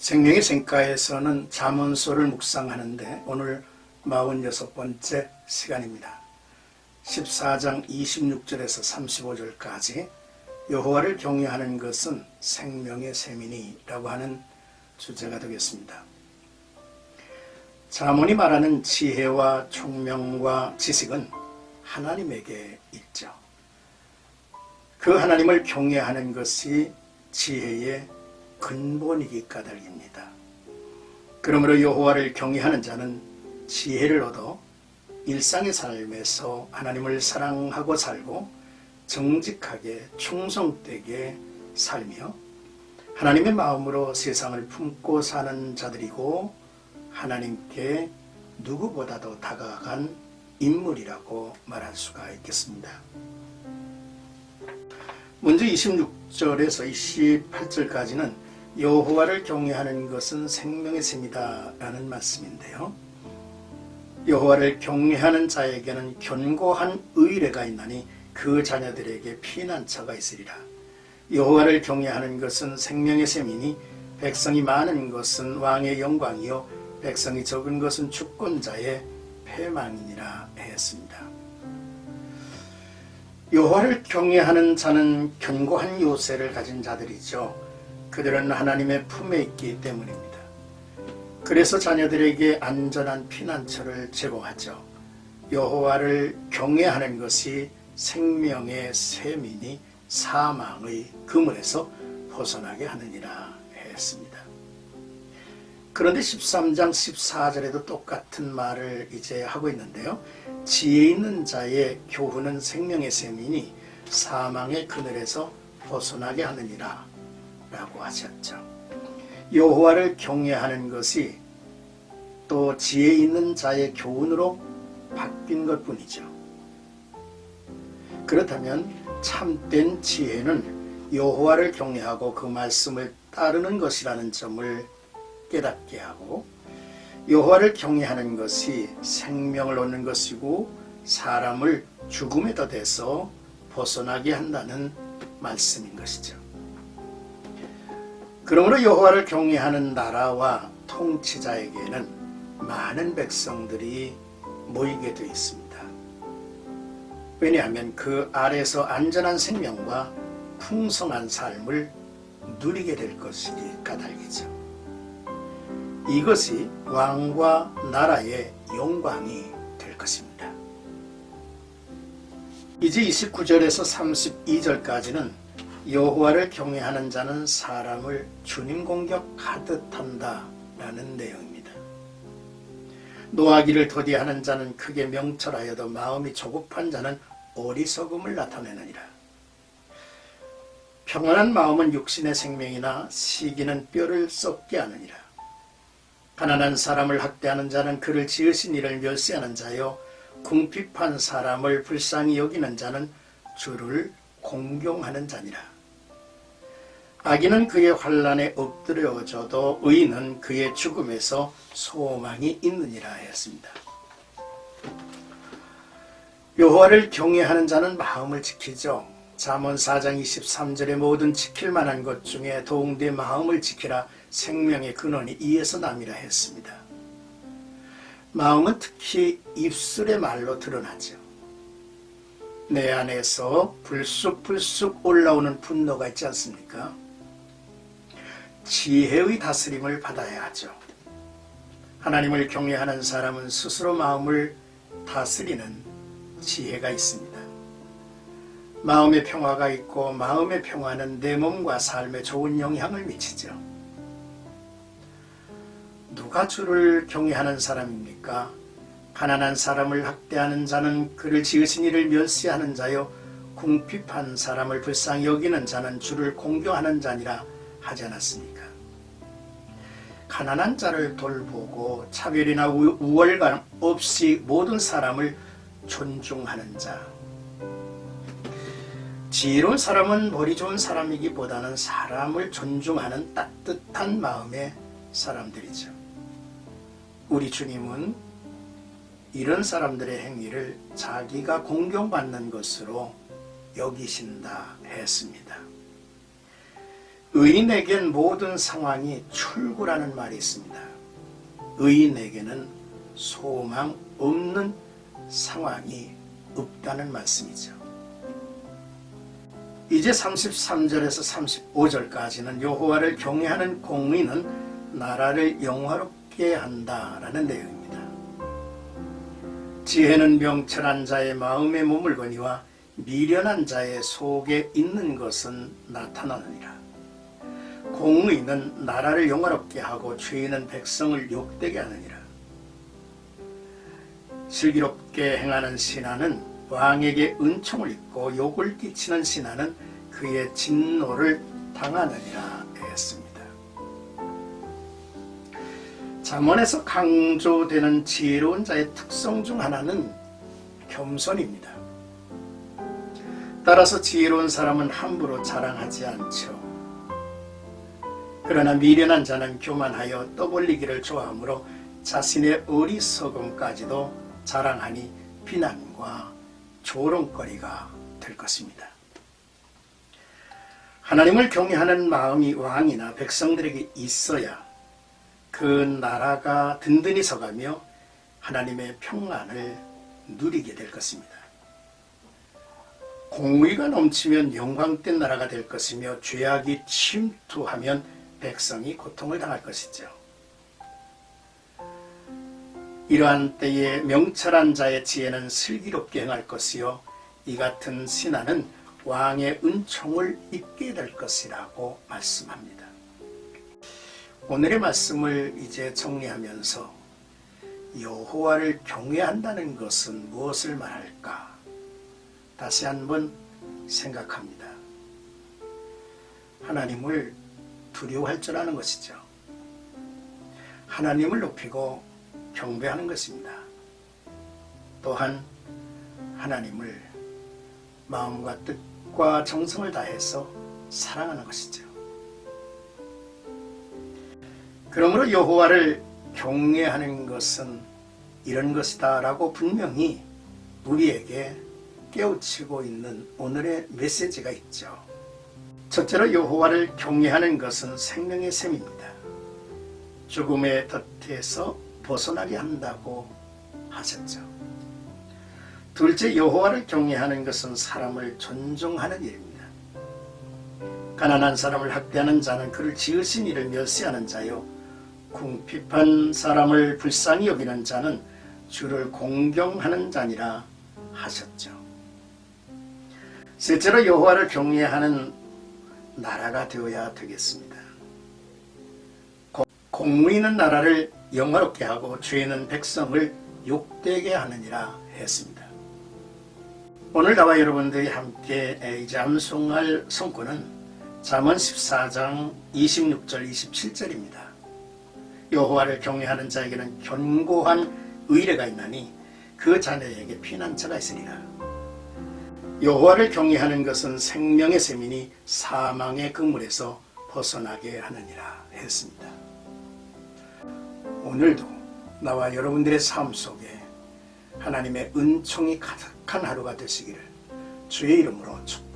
생명의 샘가에서는 잠언서를 묵상하는데 오늘 46번째 시간입니다. 14장 26절에서 35절까지 여호와를 경외하는 것은 생명의 샘이니 라고 하는 주제가 되겠습니다. 잠언이 말하는 지혜와 총명과 지식은 하나님에게 있죠. 그 하나님을 경외하는 것이 지혜의 근본이기 까닭입니다. 그러므로 여호와를 경외하는 자는 지혜를 얻어 일상의 삶에서 하나님을 사랑하고 살고 정직하게 충성되게 살며 하나님의 마음으로 세상을 품고 사는 자들이고 하나님께 누구보다도 다가간 인물이라고 말할 수가 있겠습니다. 먼저 26절에서 28절까지는 여호와를 경외하는 것은 생명의 샘이다 라는 말씀인데요. 여호와를 경외하는 자에게는 견고한 의뢰가 있나니 그 자녀들에게 피난처가 있으리라. 여호와를 경외하는 것은 생명의 샘이니 백성이 많은 것은 왕의 영광이요 백성이 적은 것은 주권자의 패망이니라 했습니다. 여호와를 경외하는 자는 견고한 요새를 가진 자들이죠. 그들은 하나님의 품에 있기 때문입니다. 그래서 자녀들에게 안전한 피난처를 제공하죠. 여호와를 경외하는 것이 생명의 샘이니 사망의 그물에서 벗어나게 하느니라 했습니다. 그런데 13장 14절에도 똑같은 말을 이제 하고 있는데요. 지혜 있는 자의 교훈은 생명의 샘이니 사망의 그늘에서 벗어나게 하느니라 라고 하셨죠. 여호와를 경외하는 것이 또 지혜 있는 자의 교훈으로 바뀐 것뿐이죠. 그렇다면 참된 지혜는 여호와를 경외하고 그 말씀을 따르는 것이라는 점을 깨닫게 하고 여호와를 경외하는 것이 생명을 얻는 것이고 사람을 죽음에 더대서 벗어나게 한다는 말씀인 것이죠. 그러므로 여호와를 경외하는 나라와 통치자에게는 많은 백성들이 모이게 되어 있습니다. 왜냐하면 그 아래서 안전한 생명과 풍성한 삶을 누리게 될 것이기 까닭이죠. 이것이 왕과 나라의 영광이 될 것입니다. 이제 29절에서 32절까지는 여호와를 경외하는 자는 사람을 주님 공격하듯 한다 라는 내용입니다. 노하기를 더디하는 자는 크게 명철하여도 마음이 조급한 자는 어리석음을 나타내느니라. 평안한 마음은 육신의 생명이나 시기는 뼈를 썩게 하느니라. 가난한 사람을 학대하는 자는 그를 지으신 이를 멸시하는 자요 궁핍한 사람을 불쌍히 여기는 자는 주를 공경하는 자니라. 악인은 그의 환난에 엎드려져도 의인은 그의 죽음에서 소망이 있느니라 했습니다. 여호와를 경외하는 자는 마음을 지키죠. 잠언 4장 23절에 모든 지킬 만한 것 중에 더욱 내 마음을 지키라 생명의 근원이 이에서 남이라 했습니다. 마음은 특히 입술의 말로 드러나죠. 내 안에서 불쑥불쑥 올라오는 분노가 있지 않습니까? 지혜의 다스림을 받아야 하죠. 하나님을 경외하는 사람은 스스로 마음을 다스리는 지혜가 있습니다. 마음의 평화가 있고 마음의 평화는 내 몸과 삶에 좋은 영향을 미치죠. 누가 주를 경외하는 사람입니까? 가난한 사람을 학대하는 자는 그를 지으신 이를 멸시하는 자요 궁핍한 사람을 불쌍히 여기는 자는 주를 공경하는 자니라 하지 않았습니까? 가난한 자를 돌보고 차별이나 우월감 없이 모든 사람을 존중하는 자. 지혜로운 사람은 머리 좋은 사람이기보다는 사람을 존중하는 따뜻한 마음의 사람들이죠. 우리 주님은 이런 사람들의 행위를 자기가 공경받는 것으로 여기신다 했습니다. 의인에겐 모든 상황이 출구라는 말이 있습니다. 의인에게는 소망 없는 상황이 없다는 말씀이죠. 이제 33절에서 35절까지는 여호와를 경외하는 공의는 나라를 영화롭게 한다라는 내용입니다. 지혜는 명철한 자의 마음에 머물거니와 미련한 자의 속에 있는 것은 나타나느니라. 공의는 나라를 영화롭게 하고 죄인은 백성을 욕되게 하느니라. 슬기롭게 행하는 신하는 왕에게 은총을 입고 욕을 끼치는 신하는 그의 진노를 당하느니라 했습니다. 잠언에서 강조되는 지혜로운 자의 특성 중 하나는 겸손입니다. 따라서 지혜로운 사람은 함부로 자랑하지 않죠. 그러나 미련한 자는 교만하여 떠벌리기를 좋아하므로 자신의 어리석음까지도 자랑하니 비난과 조롱거리가 될 것입니다. 하나님을 경외하는 마음이 왕이나 백성들에게 있어야 그 나라가 든든히 서가며 하나님의 평안을 누리게 될 것입니다. 공의가 넘치면 영광된 나라가 될 것이며 죄악이 침투하면 백성이 고통을 당할 것이죠. 이러한 때에 명철한 자의 지혜는 슬기롭게 행할 것이요 이 같은 신하는 왕의 은총을 입게 될 것이라고 말씀합니다. 오늘의 말씀을 이제 정리하면서 여호와를 경외한다는 것은 무엇을 말할까? 다시 한번 생각합니다. 하나님을 두려워할 줄 아는 것이죠. 하나님을 높이고 경배하는 것입니다. 또한 하나님을 마음과 뜻과 정성을 다해서 사랑하는 것이죠. 그러므로 여호와를 경외하는 것은 이런 것이다 라고 분명히 우리에게 깨우치고 있는 오늘의 메시지가 있죠. 첫째로 여호와를 경외하는 것은 생명의 셈입니다. 죽음의 덫에서 벗어나게 한다고 하셨죠. 둘째, 여호와를 경외하는 것은 사람을 존중하는 일입니다. 가난한 사람을 학대하는 자는 그를 지으신 이를 멸시하는 자요, 궁핍한 사람을 불쌍히 여기는 자는 주를 공경하는 자니라 하셨죠. 셋째로 여호와를 경외하는 나라가 되어야 되겠습니다. 공의는 나라를 영화롭게 하고 죄는 백성을 욕되게 하느니라 했습니다. 오늘 나와 여러분들이 함께 이제 암송할 성구는 잠언 14장 26절 27절입니다. 여호와를 경외하는 자에게는 견고한 의뢰가 있나니 그 자녀에게 피난처가 있으리라. 여호와를 경외하는 것은 생명의 셈이니 사망의 그물에서 벗어나게 하느니라 했습니다. 오늘도 나와 여러분들의 삶 속에 하나님의 은총이 가득한 하루가 되시기를 주의 이름으로 축복합니다.